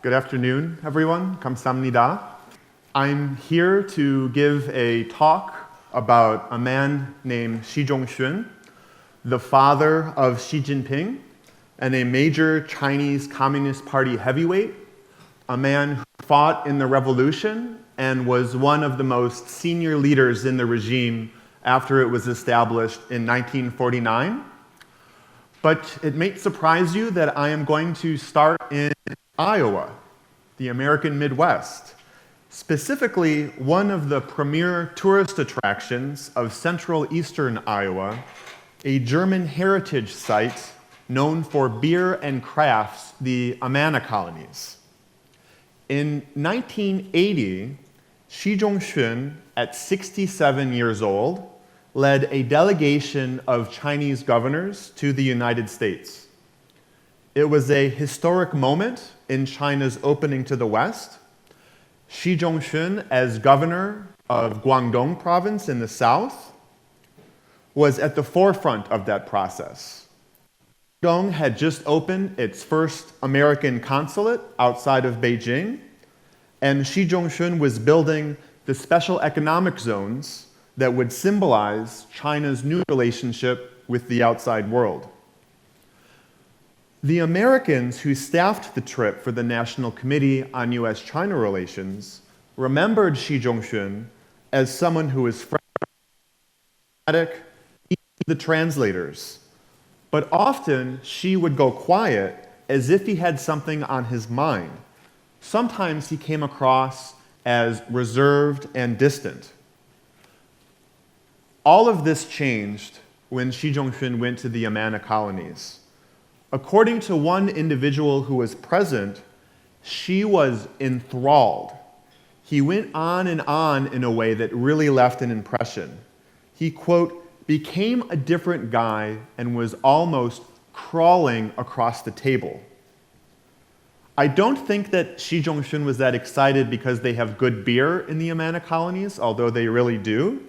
Good afternoon, everyone. 감사합니다. I'm here to give a talk about a man named Xi Zhongshun, the father of Xi Jinping, and a major Chinese Communist Party heavyweight, a man who fought in the revolution and was one of the most senior leaders in the regime after it was established in 1949. But it may surprise you that I am going to start in Iowa, the American Midwest, specifically one of the premier tourist attractions of central eastern Iowa, a German heritage site known for beer and crafts, the Amana colonies. In 1980, Xi Zhongshun, at 67 years old, led a delegation of Chinese governors to the United States. It was a historic moment in China's opening to the West. Xi Zhongshun, as governor of Guangdong province in the south, was at the forefront of that process. Guangdong had just opened its first American consulate outside of Beijing, and Xi Zhongshun was building the special economic zones that would symbolize China's new relationship with the outside world. The Americans who staffed the trip for the National Committee on U.S.-China Relations remembered Xi Zhongshun as someone who was pragmatic, the translators. But often, Xi would go quiet as if he had something on his mind. Sometimes he came across as reserved and distant. All of this changed when Xi Zhongshun went to the Amana colonies. According to one individual who was present, Xi was enthralled. He went on in a way that really left an impression. He, quote, became a different guy and was almost crawling across the table. I don't think that Xi Zhongshun was that excited because they have good beer in the Amana colonies, although they really do.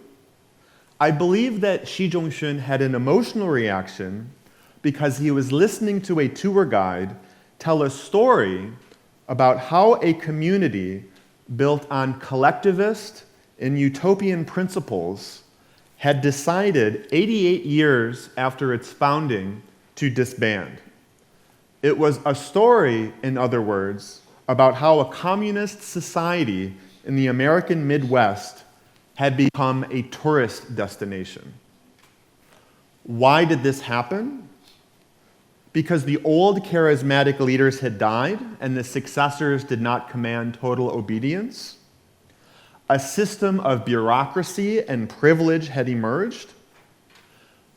I believe that Xi Zhongshun had an emotional reaction because he was listening to a tour guide tell a story about how a community built on collectivist and utopian principles had decided 88 years after its founding to disband. It was a story, in other words, about how a communist society in the American Midwest had become a tourist destination. Why did this happen? Because the old charismatic leaders had died and the successors did not command total obedience. A system of bureaucracy and privilege had emerged.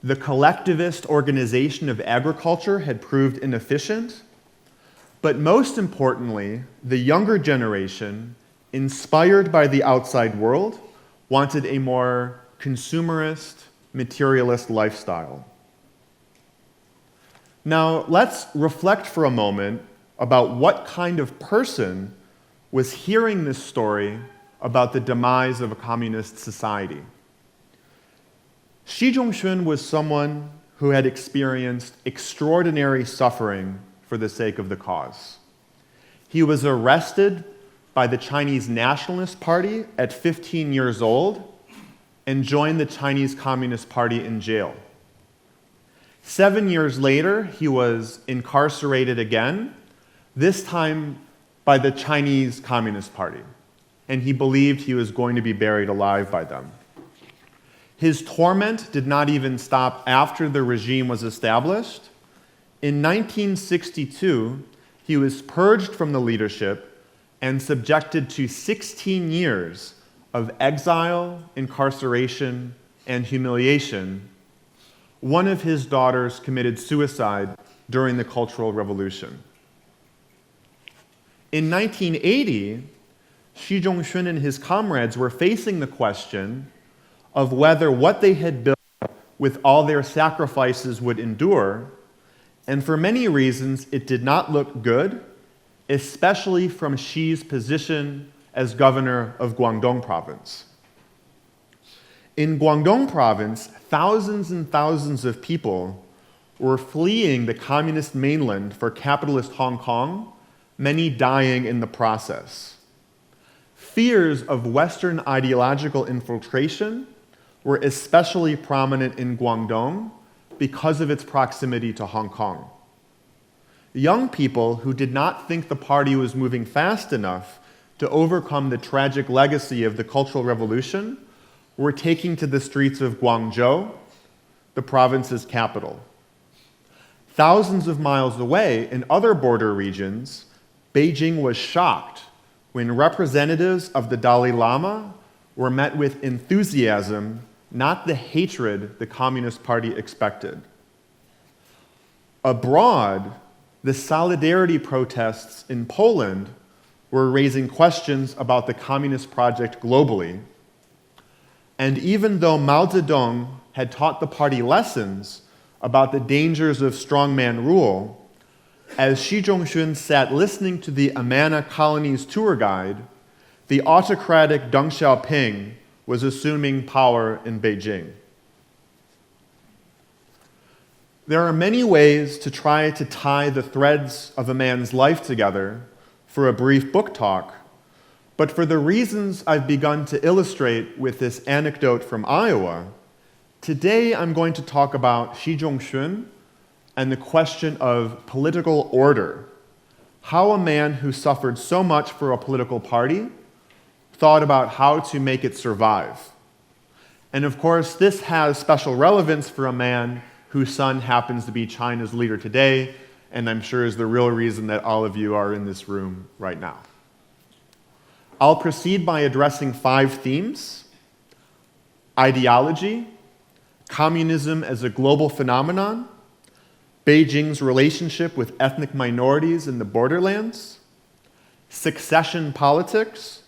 The collectivist organization of agriculture had proved inefficient. But most importantly, the younger generation, inspired by the outside world, wanted a more consumerist, materialist lifestyle. Now, let's reflect for a moment about what kind of person was hearing this story about the demise of a communist society. Xi Zhongshun was someone who had experienced extraordinary suffering for the sake of the cause. He was arrested by the Chinese Nationalist Party at 15 years old and joined the Chinese Communist Party in jail. 7 years later, he was incarcerated again, this time by the Chinese Communist Party, and he believed he was going to be buried alive by them. His torment did not even stop after the regime was established. In 1962, he was purged from the leadership and subjected to 16 years of exile, incarceration, and humiliation. One of his daughters committed suicide during the Cultural Revolution. In 1980, Xi Zhongshun and his comrades were facing the question of whether what they had built with all their sacrifices would endure, and for many reasons it did not look good, especially from Xi's position as governor of Guangdong province. In Guangdong province, thousands and thousands of people were fleeing the communist mainland for capitalist Hong Kong many dying in the process. Fears of Western ideological infiltration were especially prominent in Guangdong because of its proximity to Hong Kong. Young people who did not think the party was moving fast enough to overcome the tragic legacy of the Cultural Revolution were taking to the streets of Guangzhou, the province's capital. Thousands of miles away, in other border regions, Beijing was shocked when representatives of the Dalai Lama were met with enthusiasm, not the hatred the Communist Party expected. Abroad, the solidarity protests in Poland were raising questions about the Communist project globally. And even though Mao Zedong had taught the party lessons about the dangers of strongman rule, as Xi Zhongshun sat listening to the Amana colony's tour guide, the autocratic Deng Xiaoping was assuming power in Beijing. There are many ways to try to tie the threads of a man's life together for a brief book talk, but for the reasons I've begun to illustrate with this anecdote from Iowa, today I'm going to talk about Xi Zhongshun and the question of political order, how a man who suffered so much for a political party thought about how to make it survive. And of course, this has special relevance for a man whose son happens to be China's leader today, and I'm sure is the real reason that all of you are in this room right now. I'll proceed by addressing 5 themes: ideology, communism as a global phenomenon, Beijing's relationship with ethnic minorities in the borderlands, succession politics,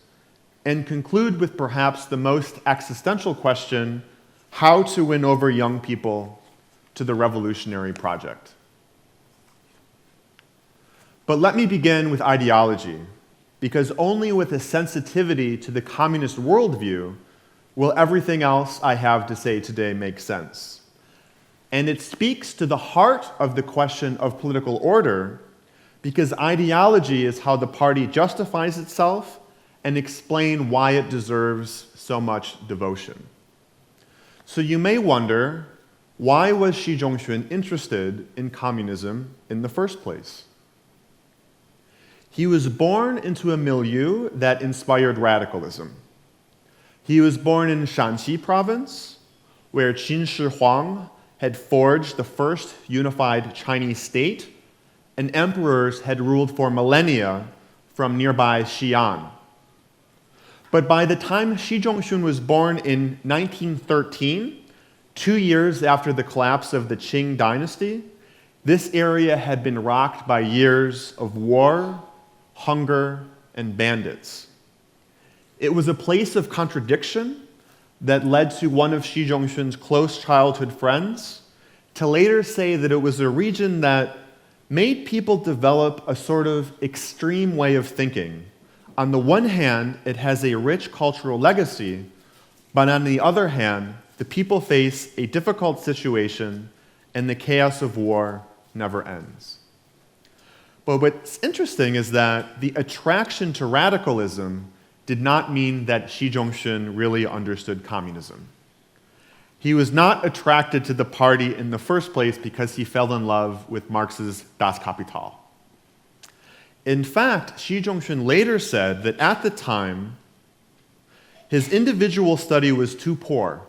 and conclude with perhaps the most existential question: how to win over young people to the revolutionary project. But let me begin with ideology, because only with a sensitivity to the communist worldview will everything else I have to say today make sense. And it speaks to the heart of the question of political order, because ideology is how the party justifies itself and explain why it deserves so much devotion. So you may wonder, why was Xi Zhongshun interested in communism in the first place? He was born into a milieu that inspired radicalism. He was born in Shanxi province, where Qin Shi Huang had forged the first unified Chinese state, and emperors had ruled for millennia from nearby Xi'an. But by the time Xi Zhongshun was born in 1913, 2 years after the collapse of the Qing dynasty, this area had been rocked by years of war, hunger, and bandits. It was a place of contradiction that led to one of Xi Zhongshun's close childhood friends to later say that it was a region that made people develop a sort of extreme way of thinking. On the one hand, it has a rich cultural legacy, but on the other hand, the people face a difficult situation and the chaos of war never ends. But what's interesting is that the attraction to radicalism did not mean that Xi Zhongshun really understood communism. He was not attracted to the party in the first place because he fell in love with Marx's Das Kapital. In fact, Xi Zhongshun later said that at the time, his individual study was too poor,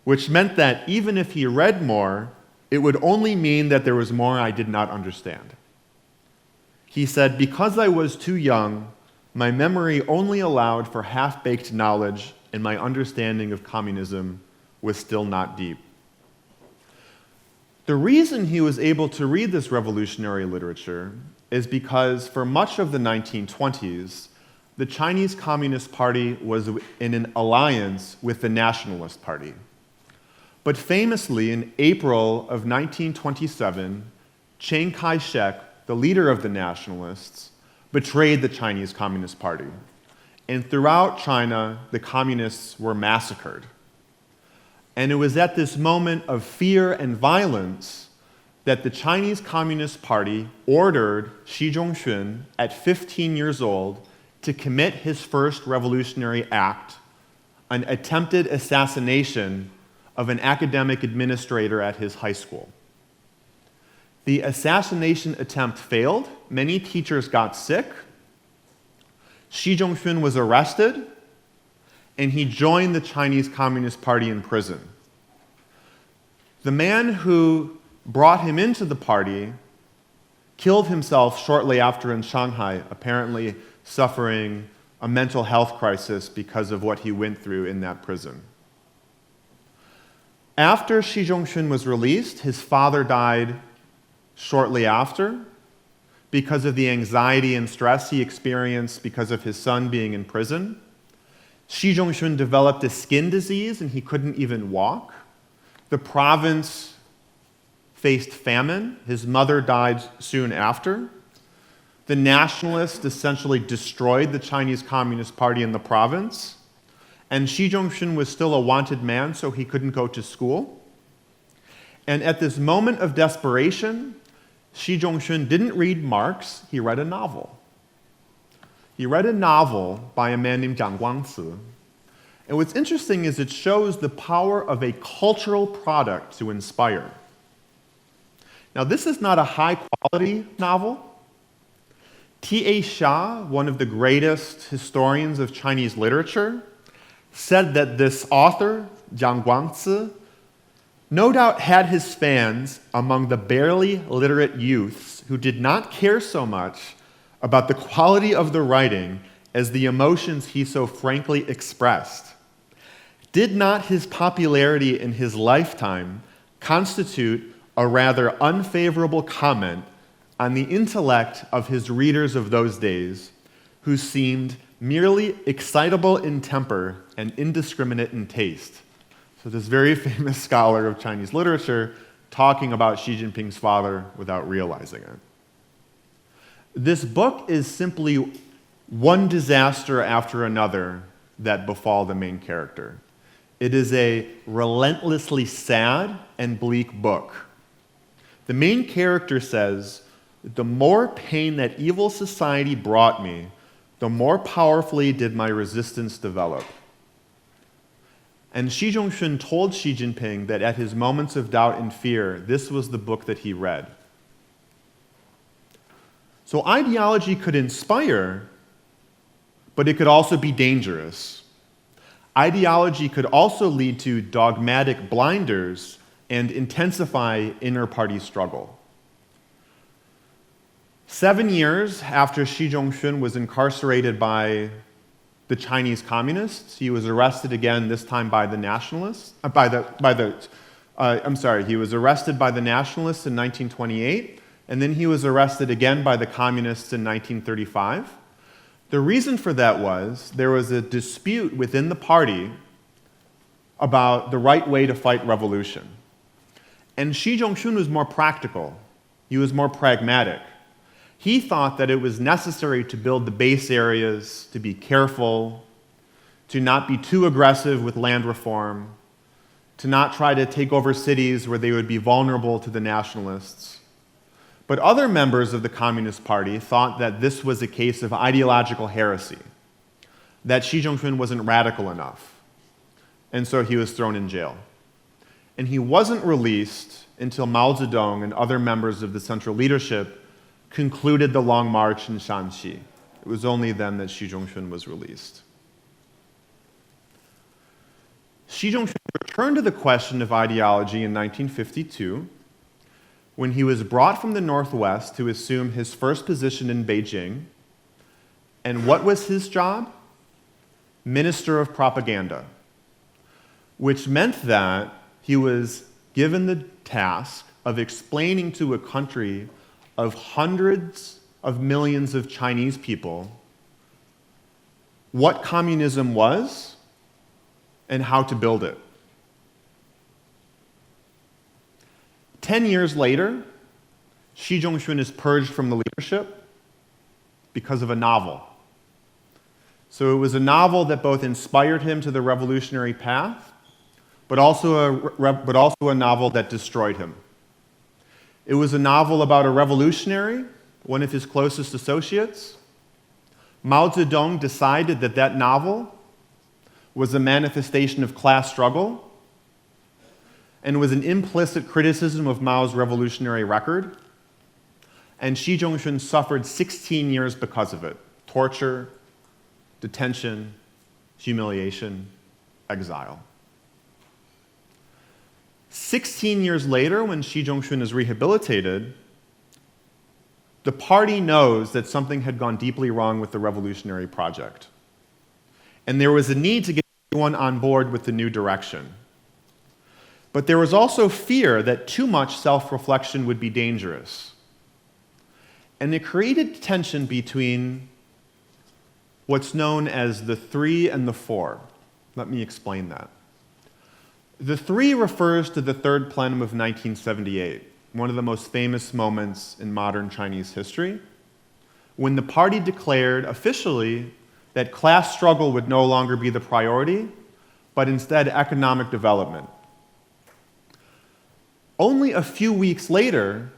which meant that even if he read more, it would only mean that there was more I did not understand. He said, because I was too young, my memory only allowed for half-baked knowledge, and my understanding of communism was still not deep. The reason he was able to read this revolutionary literature is because for much of the 1920s, the Chinese Communist Party was in an alliance with the Nationalist Party. But famously, in April of 1927, Chiang Kai-shek, the leader of the Nationalists, betrayed the Chinese Communist Party. And throughout China, the communists were massacred. And it was at this moment of fear and violence that the Chinese Communist Party ordered Xi Zhongshun at 15 years old to commit his first revolutionary act, an attempted assassination of an academic administrator at his high school. The assassination attempt failed. Many teachers got sick. Xi Zhongshun was arrested, and he joined the Chinese Communist Party in prison. The man who brought him into the party killed himself shortly after in Shanghai, apparently suffering a mental health crisis because of what he went through in that prison. After Xi Zhongshun was released, his father died shortly after because of the anxiety and stress he experienced because of his son being in prison. Xi Zhongshun developed a skin disease and he couldn't even walk. The province faced famine. His mother died soon after. The nationalists essentially destroyed the Chinese Communist Party in the province. And Xi Zhongshun was still a wanted man, so he couldn't go to school. And at this moment of desperation, Xi Zhongshun didn't read Marx, he read a novel. He read a novel by a man named Jiang Guangci. And what's interesting is it shows the power of a cultural product to inspire. Now, this is not a high-quality novel. T.A. Xia, one of the greatest historians of Chinese literature, said that this author, Jiang Guangci, no doubt had his fans among the barely literate youths who did not care so much about the quality of the writing as the emotions he so frankly expressed. Did not his popularity in his lifetime constitute a rather unfavorable comment on the intellect of his readers of those days, who seemed merely excitable in temper and indiscriminate in taste? So this very famous scholar of Chinese literature talking about Xi Jinping's father without realizing it. This book is simply one disaster after another that befall the main character. It is a relentlessly sad and bleak book. The main character says, "The more pain that evil society brought me, the more powerfully did my resistance develop." And Xi Zhongshun told Xi Jinping that at his moments of doubt and fear, this was the book that he read. So ideology could inspire, but it could also be dangerous. Ideology could also lead to dogmatic blinders and intensify inter-party struggle. 7 years after Xi Zhongshun was incarcerated by the Chinese communists, he was arrested again, this time by the nationalists. He was arrested by the nationalists in 1928, and then he was arrested again by the communists in 1935. The reason for that was there was a dispute within the party about the right way to fight revolution. And Xi Zhongshun was more practical. He was more pragmatic. He thought that it was necessary to build the base areas, to be careful, to not be too aggressive with land reform, to not try to take over cities where they would be vulnerable to the nationalists. But other members of the Communist Party thought that this was a case of ideological heresy, that Xi Zhongshun wasn't radical enough, and so he was thrown in jail. And he wasn't released until Mao Zedong and other members of the central leadership concluded the Long March in Shanxi. It was only then that Xi Zhongshun was released. Xi Zhongshun returned to the question of ideology in 1952 when he was brought from the Northwest to assume his first position in Beijing. And what was his job? Minister of Propaganda, which meant that he was given the task of explaining to a country of hundreds of millions of Chinese people what communism was and how to build it. 10 years later, Xi Zhongshun is purged from the leadership because of a novel. So it was a novel that both inspired him to the revolutionary path, but also a novel that destroyed him. It was a novel about a revolutionary, one of his closest associates. Mao Zedong decided that that novel was a manifestation of class struggle and was an implicit criticism of Mao's revolutionary record. And Xi Zhongshun suffered 16 years because of it: torture, detention, humiliation, exile. 16 years later, when Xi Zhongshun is rehabilitated, the party knows that something had gone deeply wrong with the revolutionary project. And there was a need to get everyone on board with the new direction. But there was also fear that too much self-reflection would be dangerous. And it created tension between what's known as the 3 and the 4. Let me explain that. The 3 refers to the Third Plenum of 1978, one of the most famous moments in modern Chinese history, when the party declared officially that class struggle would no longer be the priority, but instead economic development. Only a few weeks later,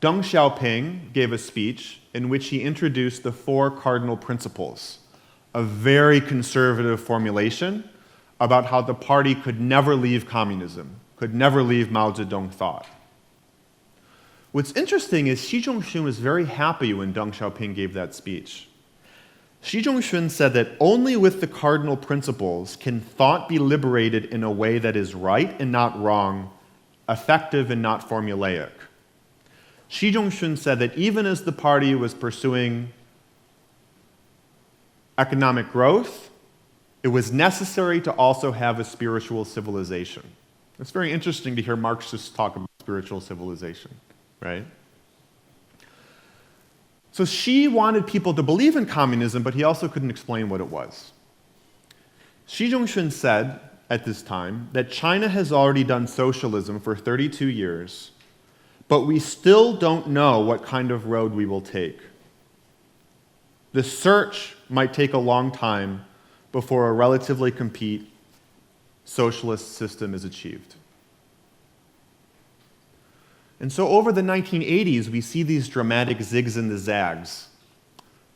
Deng Xiaoping gave a speech in which he introduced the 4 cardinal principles, a very conservative formulation about how the party could never leave communism, could never leave Mao Zedong thought. What's interesting is Xi Zhongshun was very happy when Deng Xiaoping gave that speech. Xi Zhongshun said that only with the cardinal principles can thought be liberated in a way that is right and not wrong, effective and not formulaic. Xi Zhongshun said that even as the party was pursuing economic growth, it was necessary to also have a spiritual civilization. It's very interesting to hear Marxists talk about spiritual civilization, right? So Xi wanted people to believe in communism, but he also couldn't explain what it was. Xi Zhongshun said at this time that China has already done socialism for 32 years, but we still don't know what kind of road we will take. The search might take a long time before a relatively complete socialist system is achieved. And so over the 1980s, we see these dramatic zigs and the zags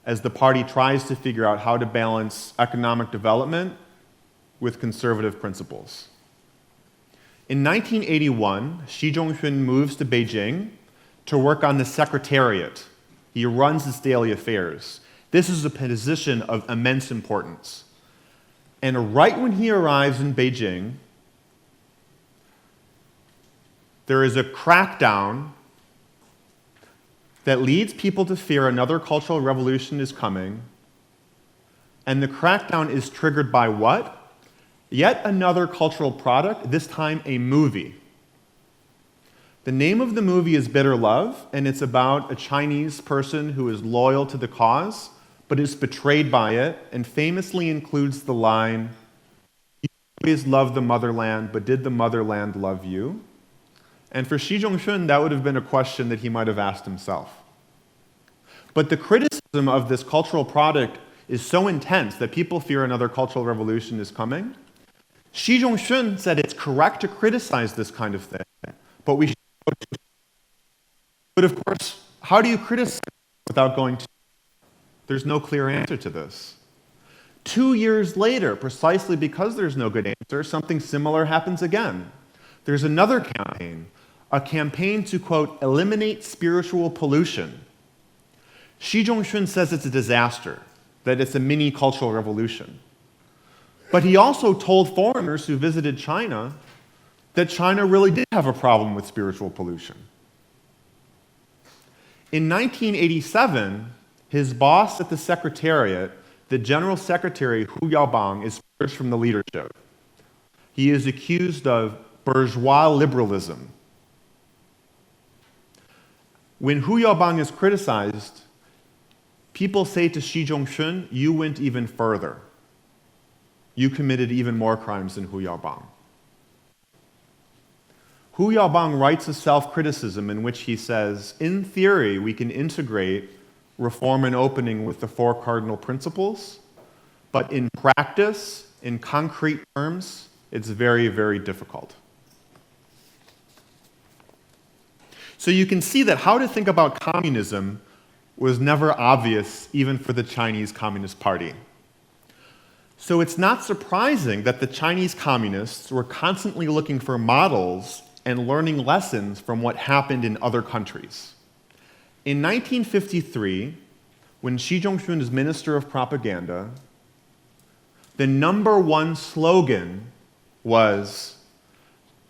as the party tries to figure out how to balance economic development with conservative principles. In 1981, Xi Zhongshun moves to Beijing to work on the secretariat. He runs its daily affairs. This is a position of immense importance. And right when he arrives in Beijing, there is a crackdown that leads people to fear another cultural revolution is coming. And the crackdown is triggered by what? Yet another cultural product, this time a movie. The name of the movie is Bitter Love, and it's about a Chinese person who is loyal to the cause, but is betrayed by it, and famously includes the line, "You always loved the motherland, but did the motherland love you?" And for Xi Zhongshun, that would have been a question that he might have asked himself. But the criticism of this cultural product is so intense that people fear another cultural revolution is coming. Xi Zhongshun said it's correct to criticize this kind of thing, but we should go to. But of course, how do you criticize without going to? There's no clear answer to this. 2 years later, precisely because there's no good answer, something similar happens again. There's another campaign, a campaign to, quote, eliminate spiritual pollution. Xi Zhongshun says it's a disaster, that it's a mini cultural revolution. But he also told foreigners who visited China that China really did have a problem with spiritual pollution. In 1987, his boss at the Secretariat, the General Secretary Hu Yaobang, is purged from the leadership. He is accused of bourgeois liberalism. When Hu Yaobang is criticized, people say to Xi Zhongshun, "You went even further. You committed even more crimes than Hu Yaobang." Hu Yaobang writes a self-criticism in which he says, in theory, we can integrate reform and opening with the 4 cardinal principles, but in practice, in concrete terms, it's very, very difficult. So you can see that how to think about communism was never obvious even for the Chinese Communist Party. So it's not surprising that the Chinese communists were constantly looking for models and learning lessons from what happened in other countries. In 1953, when Xi Zhongshun was Minister of Propaganda, the #1 slogan was,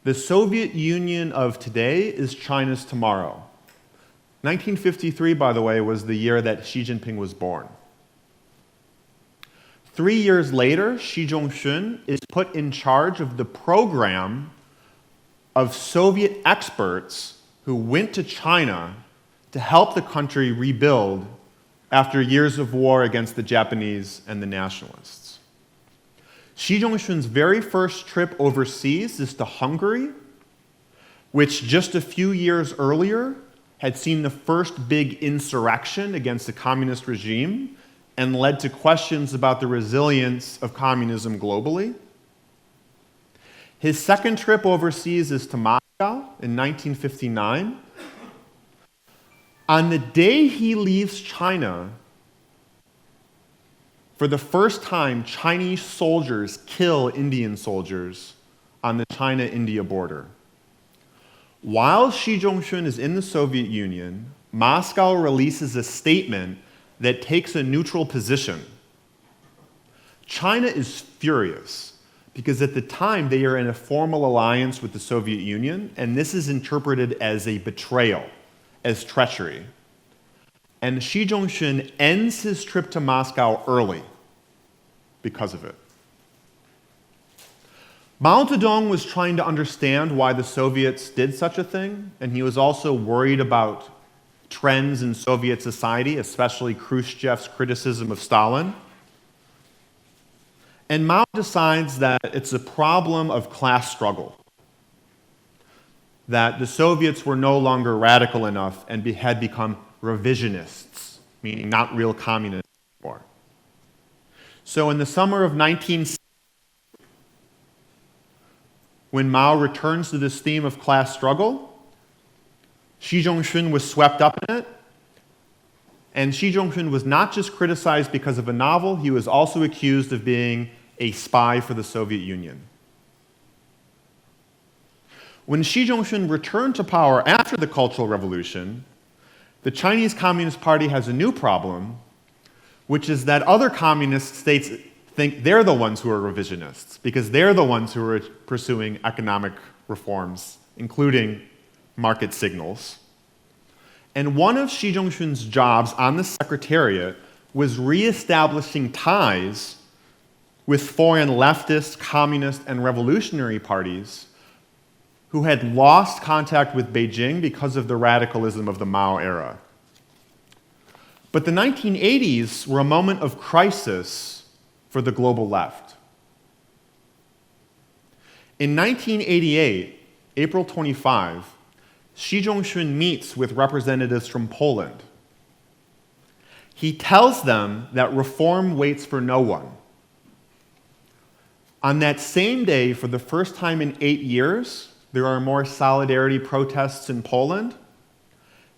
"The Soviet Union of today is China's tomorrow." 1953, by the way, was the year that Xi Jinping was born. 3 years later, Xi Zhongshun is put in charge of the program of Soviet experts who went to China to help the country rebuild after years of war against the Japanese and the nationalists. Xi Zhongshun's very first trip overseas is to Hungary, which just a few years earlier had seen the first big insurrection against the communist regime and led to questions about the resilience of communism globally. His second trip overseas is to Moscow in 1959. On the day he leaves China, for the first time, Chinese soldiers kill Indian soldiers on the China-India border. While Xi Zhongshun is in the Soviet Union, Moscow releases a statement that takes a neutral position. China is furious because at the time they are in a formal alliance with the Soviet Union, and this is interpreted as a betrayal, as treachery. And Xi Zhongshun ends his trip to Moscow early because of it. Mao Zedong was trying to understand why the Soviets did such a thing, and he was also worried about trends in Soviet society, especially Khrushchev's criticism of Stalin. And Mao decides that it's a problem of class struggle, that the Soviets were no longer radical enough and had become revisionists, meaning not real communists anymore. So in the summer of 1960, when Mao returns to this theme of class struggle, Xi Zhongshun was swept up in it. And Xi Zhongshun was not just criticized because of a novel, he was also accused of being a spy for the Soviet Union. When Xi Zhongshun returned to power after the Cultural Revolution, the Chinese Communist Party has a new problem, which is that other communist states think they're the ones who are revisionists because they're the ones who are pursuing economic reforms, including market signals. And one of Xi Zhongshun's jobs on the Secretariat was reestablishing ties with foreign leftist, communist, and revolutionary parties who had lost contact with Beijing because of the radicalism of the Mao era. But the 1980s were a moment of crisis for the global left. In 1988, April 25, Xi Zhongshun meets with representatives from Poland. He tells them that reform waits for no one. On that same day, for the first time in 8 years, there are more solidarity protests in Poland.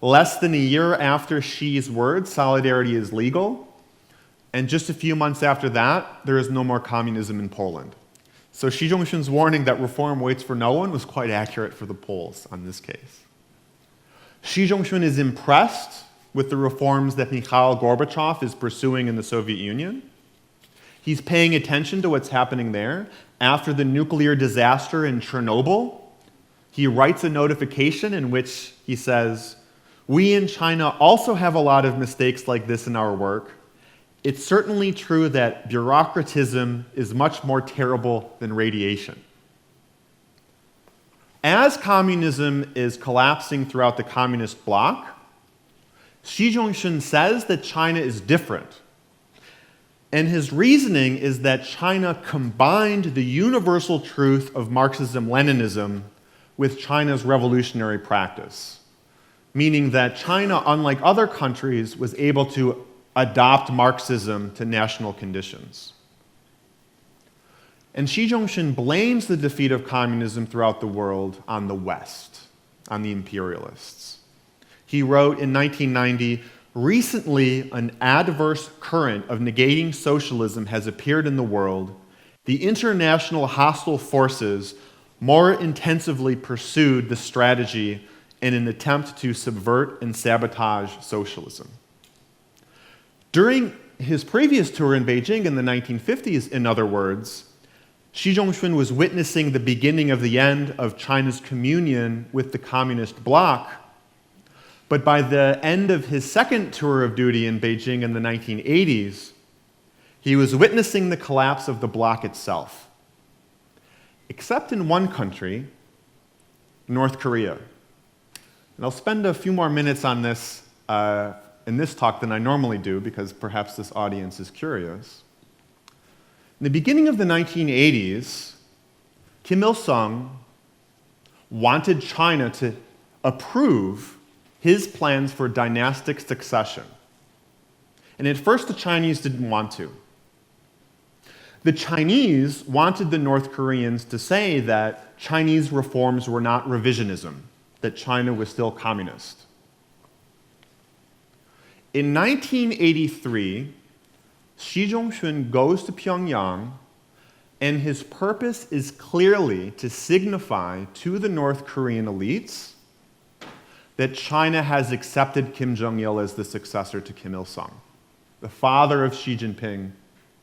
Less than a year after Xi's words, solidarity is legal. And just a few months after that, there is no more communism in Poland. So Xi Zhongshun's warning that reform waits for no one was quite accurate for the Poles on this case. Xi Zhongshun is impressed with the reforms that Mikhail Gorbachev is pursuing in the Soviet Union. He's paying attention to what's happening there. After the nuclear disaster in Chernobyl, he writes a notification in which he says, "We in China also have a lot of mistakes like this in our work. It's certainly true that bureaucratism is much more terrible than radiation." As communism is collapsing throughout the communist bloc, Xi Zhongshun says that China is different. And his reasoning is that China combined the universal truth of Marxism-Leninism with China's revolutionary practice, meaning that China, unlike other countries, was able to adopt Marxism to national conditions. And Xi Zhongshun blames the defeat of communism throughout the world on the West, on the imperialists. he wrote in 1990, "Recently, an adverse current of negating socialism has appeared in the world. The international hostile forces more intensively pursued the strategy in an attempt to subvert and sabotage socialism." During his previous tour in Beijing in the 1950s, in other words, Xi Zhongshun was witnessing the beginning of the end of China's communion with the communist bloc. But by the end of his second tour of duty in Beijing in the 1980s, he was witnessing the collapse of the bloc itself, except in one country, North Korea. And I'll spend a few more minutes on this in this talk than I normally do, because perhaps this audience is curious. In the beginning of the 1980s, Kim Il-sung wanted China to approve his plans for dynastic succession. And at first, the Chinese didn't want to. The Chinese wanted the North Koreans to say that Chinese reforms were not revisionism, that China was still communist. In 1983, Xi Zhongshun goes to Pyongyang, and his purpose is clearly to signify to the North Korean elites that China has accepted Kim Jong-il as the successor to Kim Il-sung. The father of Xi Jinping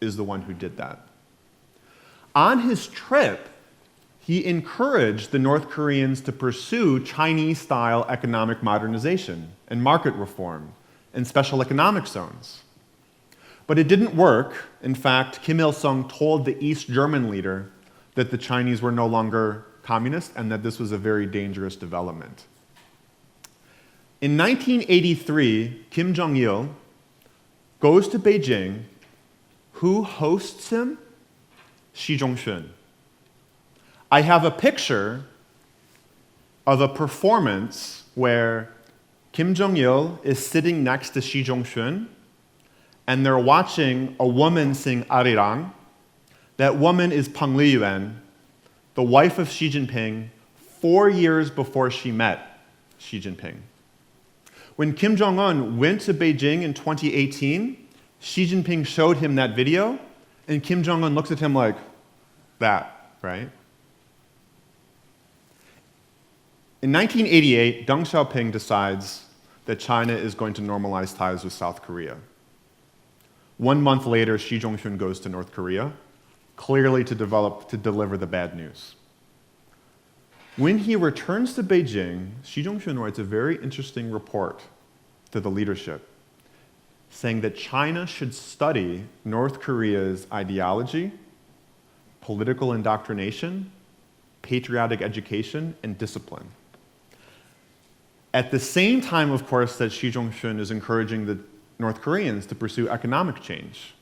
is the one who did that. On his trip, he encouraged the North Koreans to pursue Chinese-style economic modernization and market reform and special economic zones. But it didn't work. In fact, Kim Il-sung told the East German leader that the Chinese were no longer communist and that this was a very dangerous development. In 1983, Kim Jong-il goes to Beijing. Who hosts him? Xi Zhongshun. I have a picture of a performance where Kim Jong-il is sitting next to Xi Zhongshun, and they're watching a woman sing arirang. That woman is Peng Liyuan, the wife of Xi Jinping, 4 years before she met Xi Jinping. When Kim Jong-un went to Beijing in 2018, Xi Jinping showed him that video, and Kim Jong-un looks at him like that, right? In 1988, Deng Xiaoping decides that China is going to normalize ties with South Korea. 1 month later, Xi Zhongshun goes to North Korea, clearly to deliver the bad news. When he returns to Beijing, Xi Zhongshun writes a very interesting report to the leadership, saying that China should study North Korea's ideology, political indoctrination, patriotic education, and discipline. At the same time, of course, that Xi Zhongshun is encouraging the North Koreans to pursue economic change.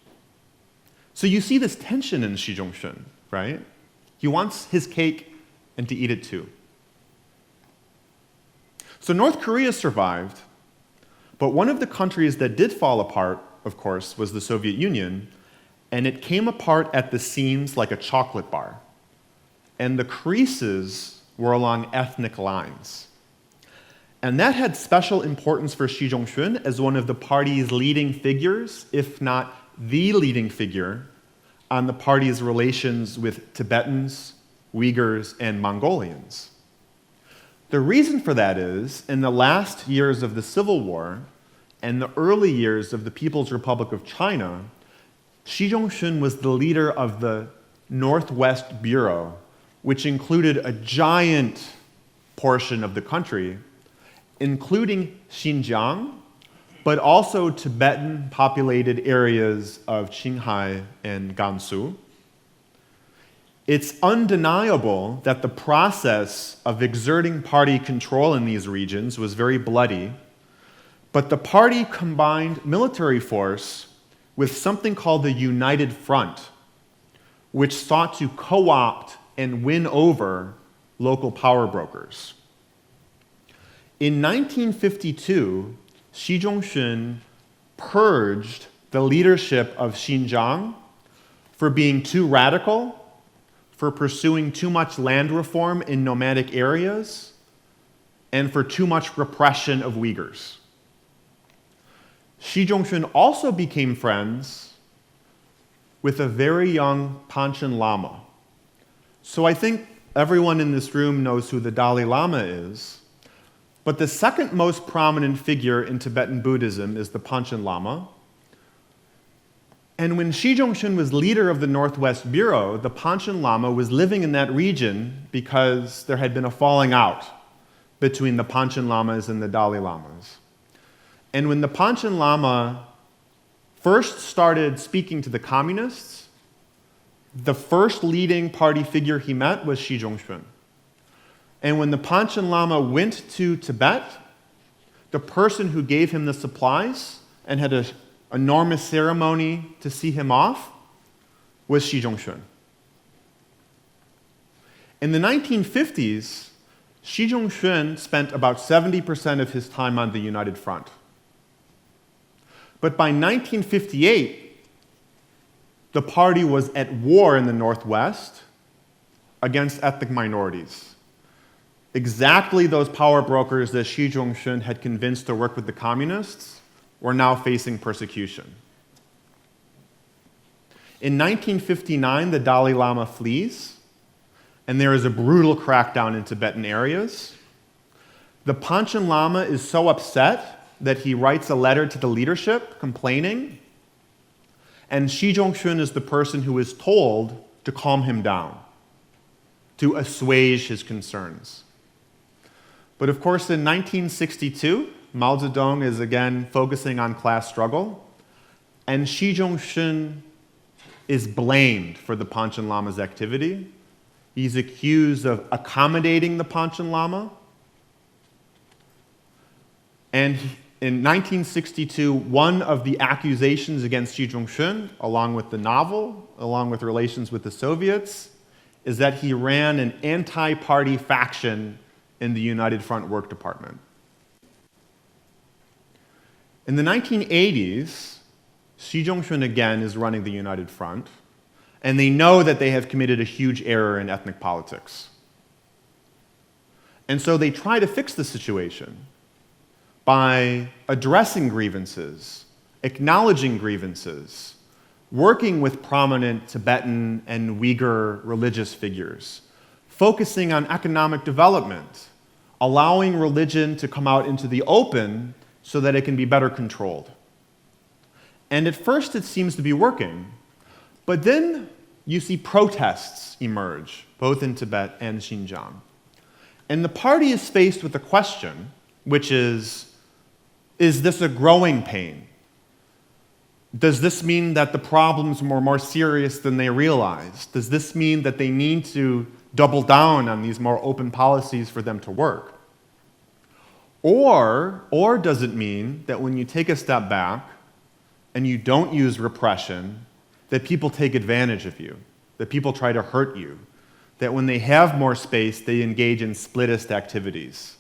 So you see this tension in Xi Zhongshun, right? He wants his cake and to eat it too. So North Korea survived, but one of the countries that did fall apart, of course, was the Soviet Union, and it came apart at the seams like a chocolate bar. And the creases were along ethnic lines. And that had special importance for Xi Zhongshun as one of the party's leading figures, if not the leading figure, on the party's relations with Tibetans, Uyghurs, and Mongolians. The reason for that is, in the last years of the Civil War and the early years of the People's Republic of China, Xi Zhongshun was the leader of the Northwest Bureau, which included a giant portion of the country, including Xinjiang, but also Tibetan populated areas of Qinghai and Gansu. It's undeniable that the process of exerting party control in these regions was very bloody, but the party combined military force with something called the United Front, which sought to co-opt and win over local power brokers. In 1952, Xi Zhongshun purged the leadership of Xinjiang for being too radical, for pursuing too much land reform in nomadic areas, and for too much repression of Uyghurs. Xi Zhongshun also became friends with a very young Panchen Lama. So I think everyone in this room knows who the Dalai Lama is, but the second most prominent figure in Tibetan Buddhism is the Panchen Lama. And when Xi Zhongshun was leader of the Northwest Bureau, the Panchen Lama was living in that region because there had been a falling out between the Panchen Lamas and the Dalai Lamas. And when the Panchen Lama first started speaking to the communists, the first leading party figure he met was Xi Zhongshun. And when the Panchen Lama went to Tibet, the person who gave him the supplies and had an enormous ceremony to see him off was Xi Zhongshun. In the 1950s, Xi Zhongshun spent about 70% of his time on the United Front. But by 1958, the party was at war in the Northwest against ethnic minorities. Exactly those power brokers that Xi Zhongshun had convinced to work with the communists were now facing persecution. In 1959, the Dalai Lama flees, and there is a brutal crackdown in Tibetan areas. The Panchen Lama is so upset that he writes a letter to the leadership complaining, and Xi Zhongshun is the person who is told to calm him down, to assuage his concerns. But of course, in 1962, Mao Zedong is again focusing on class struggle, and Xi Zhongshun is blamed for the Panchen Lama's activity. He's accused of accommodating the Panchen Lama. And in 1962, one of the accusations against Xi Zhongshun, along with the novel, along with relations with the Soviets, is that he ran an anti-party faction in the United Front Work Department. In the 1980s, Xi Zhongshun again is running the United Front, and they know that they have committed a huge error in ethnic politics. And so they try to fix the situation by addressing grievances, acknowledging grievances, working with prominent Tibetan and Uyghur religious figures, focusing on economic development, allowing religion to come out into the open so that it can be better controlled. And at first it seems to be working, but then you see protests emerge, both in Tibet and Xinjiang. And the party is faced with a question, which is this a growing pain? Does this mean that the problems were more serious than they realized? Does this mean that they need to double down on these more open policies for them to work? Or does it mean that when you take a step back and you don't use repression, that people take advantage of you, that people try to hurt you, that when they have more space, they engage in splittist activities?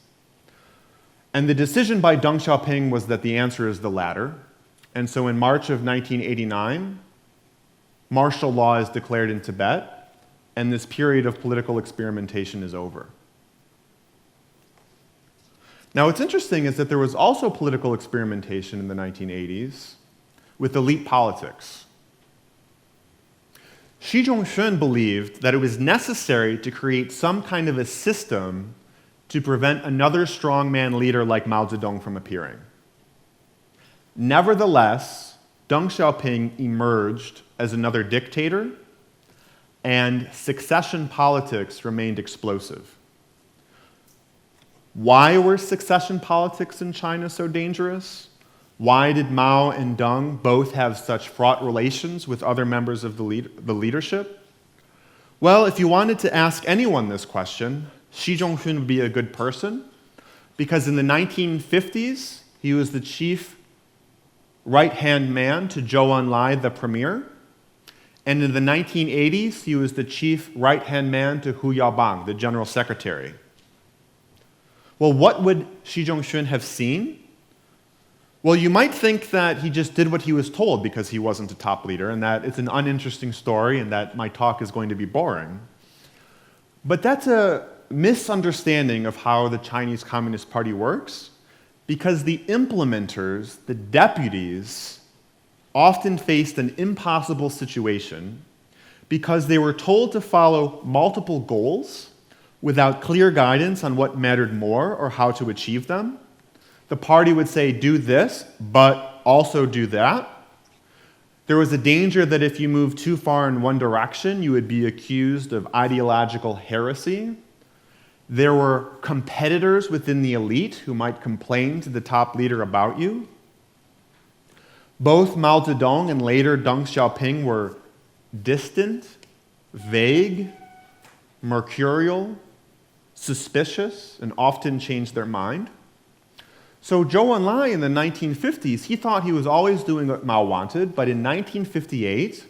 And the decision by Deng Xiaoping was that the answer is the latter. And so in March of 1989, martial law is declared in Tibet, and this period of political experimentation is over. Now, what's interesting is that there was also political experimentation in the 1980s with elite politics. Xi Zhongshun believed that it was necessary to create some kind of a system to prevent another strongman leader like Mao Zedong from appearing. Nevertheless, Deng Xiaoping emerged as another dictator, and succession politics remained explosive. Why were succession politics in China so dangerous? Why did Mao and Deng both have such fraught relations with other members of the leadership? Well, if you wanted to ask anyone this question, Xi Zhongshun would be a good person, because in the 1950s, he was the chief right-hand man to Zhou Enlai, the premier, and in the 1980s, he was the chief right-hand man to Hu Yaobang, the general secretary. Well, what would Xi Zhongshun have seen? Well, you might think that he just did what he was told because he wasn't a top leader, and that it's an uninteresting story, and that my talk is going to be boring. But that's a misunderstanding of how the Chinese Communist Party works because the implementers, the deputies, often faced an impossible situation because they were told to follow multiple goals without clear guidance on what mattered more or how to achieve them. The party would say, do this, but also do that. There was a danger that if you moved too far in one direction, you would be accused of ideological heresy. There were competitors within the elite who might complain to the top leader about you. Both Mao Zedong and later Deng Xiaoping were distant, vague, mercurial, suspicious, and often changed their mind. So Zhou Enlai in the 1950s, he thought he was always doing what Mao wanted, but in 1958,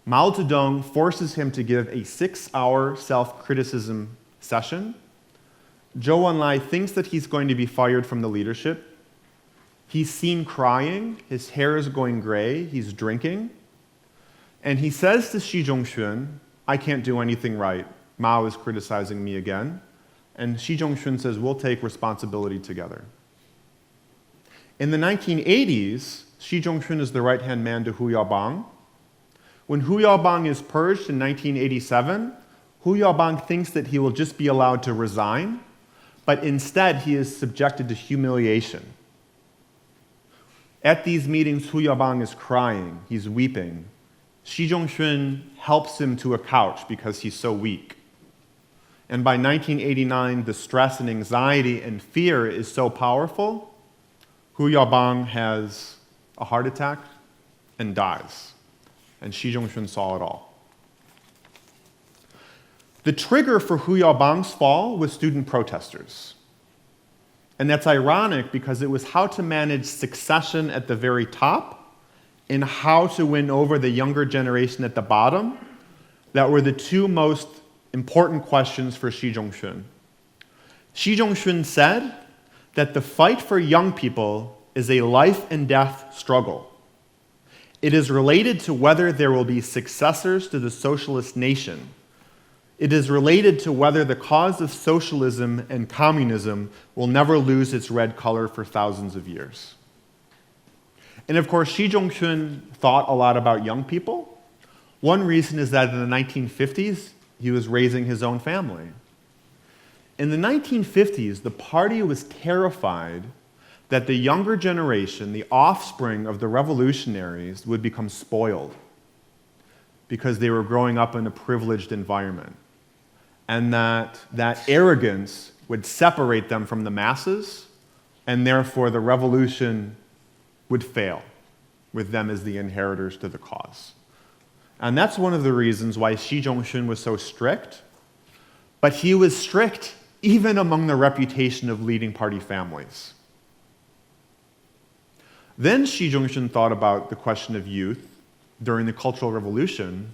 Mao Zedong forces him to give a 6-hour self-criticism session. Zhou Enlai thinks that he's going to be fired from the leadership. He's seen crying, his hair is going gray, he's drinking. And he says to Xi Zhongshun, I can't do anything right. Mao is criticizing me again. And Xi Zhongshun says, we'll take responsibility together. In the 1980s, Xi Zhongshun is the right-hand man to Hu Yaobang. When Hu Yaobang is purged in 1987, Hu Yaobang thinks that he will just be allowed to resign, but instead he is subjected to humiliation. At these meetings, Hu Yaobang is crying, he's weeping. Xi Zhongshun helps him to a couch because he's so weak. And by 1989, the stress and anxiety and fear is so powerful, Hu Yaobang has a heart attack and dies. And Xi Zhongshun saw it all. The trigger for Hu Yaobang's fall was student protesters. And that's ironic because it was how to manage succession at the very top and how to win over the younger generation at the bottom that were the two most important questions for Xi Zhongshun. Xi Zhongshun said that the fight for young people is a life and death struggle. It is related to whether there will be successors to the socialist nation. It is related to whether the cause of socialism and communism will never lose its red color for thousands of years. And of course, Xi Zhongshun thought a lot about young people. One reason is that in the 1950s, he was raising his own family. In the 1950s, the party was terrified that the younger generation, the offspring of the revolutionaries, would become spoiled because they were growing up in a privileged environment, and that arrogance would separate them from the masses, and therefore the revolution would fail, with them as the inheritors to the cause. And that's one of the reasons why Xi Zhongshun was so strict, but he was strict even among the reputation of leading party families. Then Xi Zhongshun thought about the question of youth during the Cultural Revolution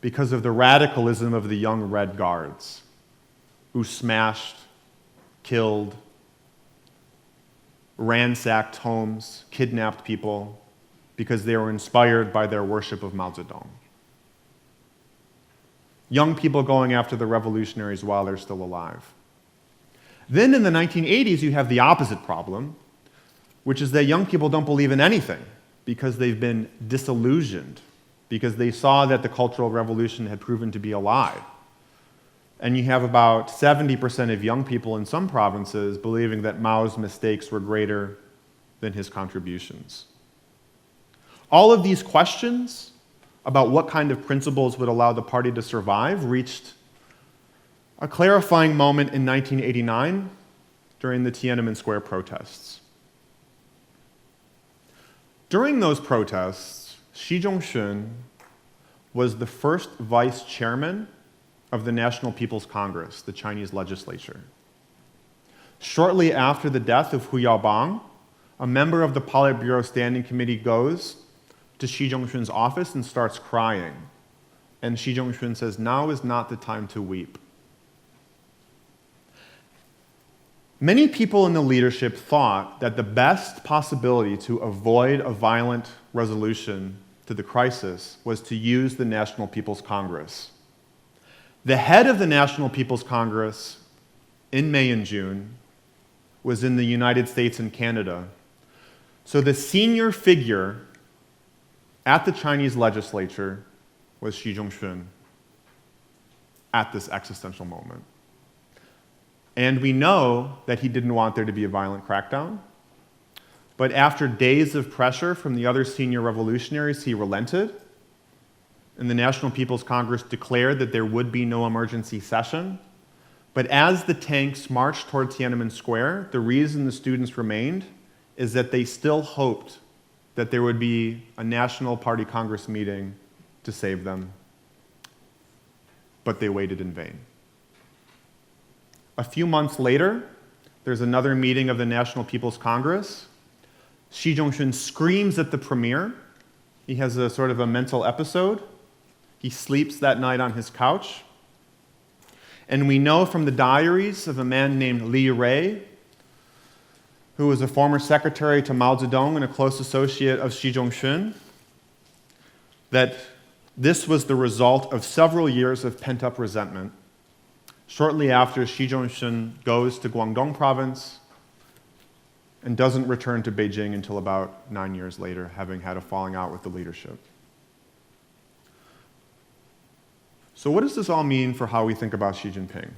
because of the radicalism of the young Red Guards who smashed, killed, ransacked homes, kidnapped people because they were inspired by their worship of Mao Zedong. Young people going after the revolutionaries while they're still alive. Then in the 1980s, you have the opposite problem, which is that young people don't believe in anything because they've been disillusioned, because they saw that the Cultural Revolution had proven to be a lie. And you have about 70% of young people in some provinces believing that Mao's mistakes were greater than his contributions. All of these questions about what kind of principles would allow the party to survive reached a clarifying moment in 1989 during the Tiananmen Square protests. During those protests, Xi Zhongshun was the first vice chairman of the National People's Congress, the Chinese legislature. Shortly after the death of Hu Yaobang, a member of the Politburo Standing Committee goes to Xi Zhongshun's office and starts crying. And Xi Zhongshun says, now is not the time to weep. Many people in the leadership thought that the best possibility to avoid a violent resolution to the crisis was to use the National People's Congress. The head of the National People's Congress in May and June was in the United States and Canada. So the senior figure at the Chinese legislature was Xi Zhongshun at this existential moment. And we know that he didn't want there to be a violent crackdown. But after days of pressure from the other senior revolutionaries, he relented. And the National People's Congress declared that there would be no emergency session. But as the tanks marched toward Tiananmen Square, the reason the students remained is that they still hoped that there would be a National Party Congress meeting to save them. But they waited in vain. A few months later, there's another meeting of the National People's Congress. Xi Zhongshun screams at the premier. He has a sort of a mental episode. He sleeps that night on his couch. And we know from the diaries of a man named Li Rui, who was a former secretary to Mao Zedong and a close associate of Xi Zhongshun, that this was the result of several years of pent-up resentment. Shortly after, Xi Zhongshun goes to Guangdong province and doesn't return to Beijing until about 9 years later, having had a falling out with the leadership. So what does this all mean for how we think about Xi Jinping?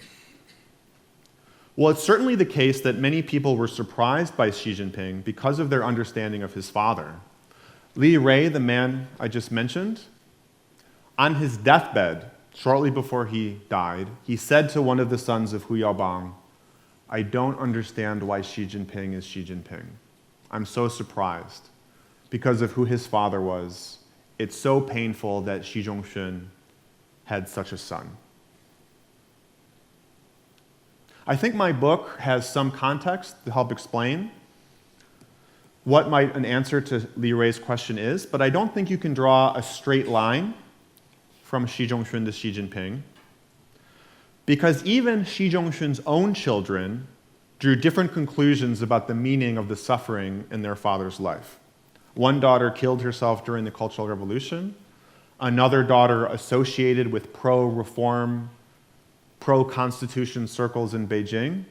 Well, it's certainly the case that many people were surprised by Xi Jinping because of their understanding of his father. Li Rui, the man I just mentioned, on his deathbed, shortly before he died, he said to one of the sons of Hu Yaobang, "I don't understand why Xi Jinping is Xi Jinping. I'm so surprised because of who his father was. It's so painful that Xi Zhongshun had such a son." I think my book has some context to help explain what might an answer to Li Rui's question is, but I don't think you can draw a straight line from Xi Zhongshun to Xi Jinping, because even Xi Zhongshun's own children drew different conclusions about the meaning of the suffering in their father's life. One daughter killed herself during the Cultural Revolution. Another daughter associated with pro-reform, pro-constitution circles in Beijing.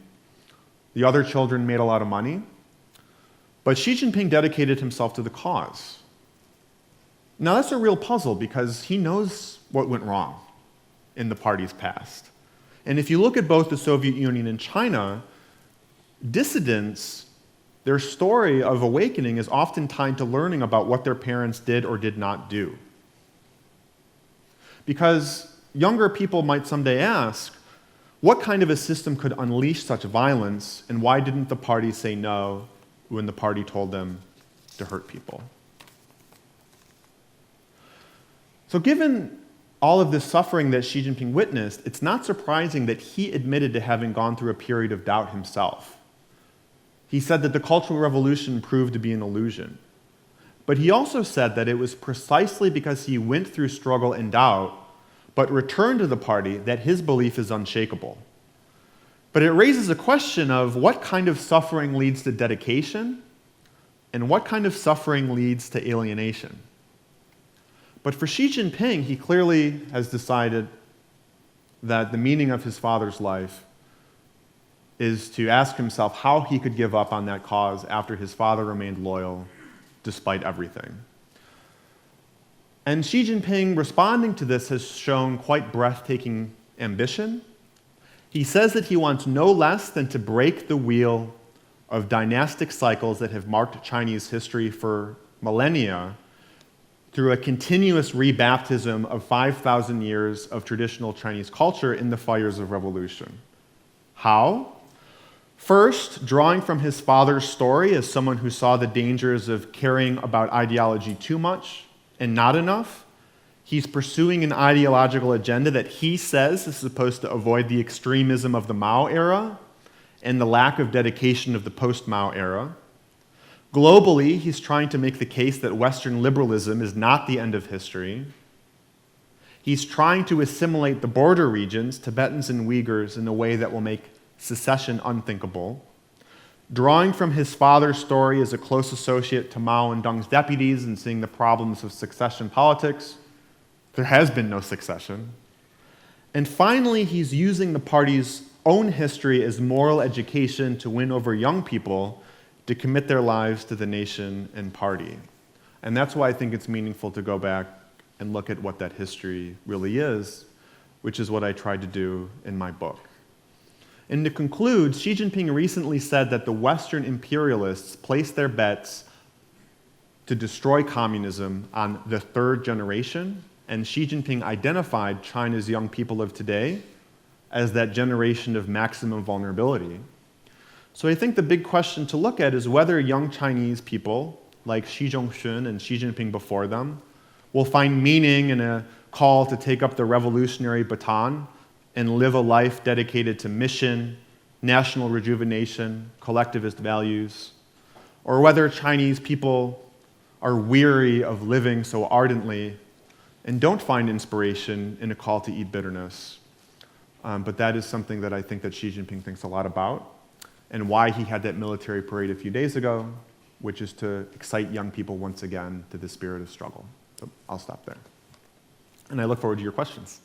The other children made a lot of money. But Xi Jinping dedicated himself to the cause. Now that's a real puzzle because he knows what went wrong in the party's past. And if you look at both the Soviet Union and China, dissidents, their story of awakening is often tied to learning about what their parents did or did not do. Because younger people might someday ask, what kind of a system could unleash such violence, and why didn't the party say no when the party told them to hurt people? So given all of this suffering that Xi Jinping witnessed, it's not surprising that he admitted to having gone through a period of doubt himself. He said that the Cultural Revolution proved to be an illusion. But he also said that it was precisely because he went through struggle and doubt, but returned to the party, that his belief is unshakable. But it raises a question of what kind of suffering leads to dedication, and what kind of suffering leads to alienation. But for Xi Jinping, he clearly has decided that the meaning of his father's life is to ask himself how he could give up on that cause after his father remained loyal despite everything. And Xi Jinping, responding to this, has shown quite breathtaking ambition. He says that he wants no less than to break the wheel of dynastic cycles that have marked Chinese history for millennia through a continuous rebaptism of 5,000 years of traditional Chinese culture in the fires of revolution. How? First, drawing from his father's story as someone who saw the dangers of caring about ideology too much and not enough, he's pursuing an ideological agenda that he says is supposed to avoid the extremism of the Mao era and the lack of dedication of the post-Mao era. Globally, he's trying to make the case that Western liberalism is not the end of history. He's trying to assimilate the border regions, Tibetans and Uyghurs, in a way that will make secession unthinkable. Drawing from his father's story as a close associate to Mao and Deng's deputies and seeing the problems of succession politics, there has been no succession. And finally, he's using the party's own history as moral education to win over young people to commit their lives to the nation and party. And that's why I think it's meaningful to go back and look at what that history really is, which is what I tried to do in my book. And to conclude, Xi Jinping recently said that the Western imperialists placed their bets to destroy communism on the third generation, and Xi Jinping identified China's young people of today as that generation of maximum vulnerability. So I think the big question to look at is whether young Chinese people, like Xi Zhongshun and Xi Jinping before them, will find meaning in a call to take up the revolutionary baton and live a life dedicated to mission, national rejuvenation, collectivist values, or whether Chinese people are weary of living so ardently and don't find inspiration in a call to eat bitterness. But that is something that I think that Xi Jinping thinks a lot about, and why he had that military parade a few days ago, which is to excite young people once again to the spirit of struggle. So I'll stop there. And I look forward to your questions.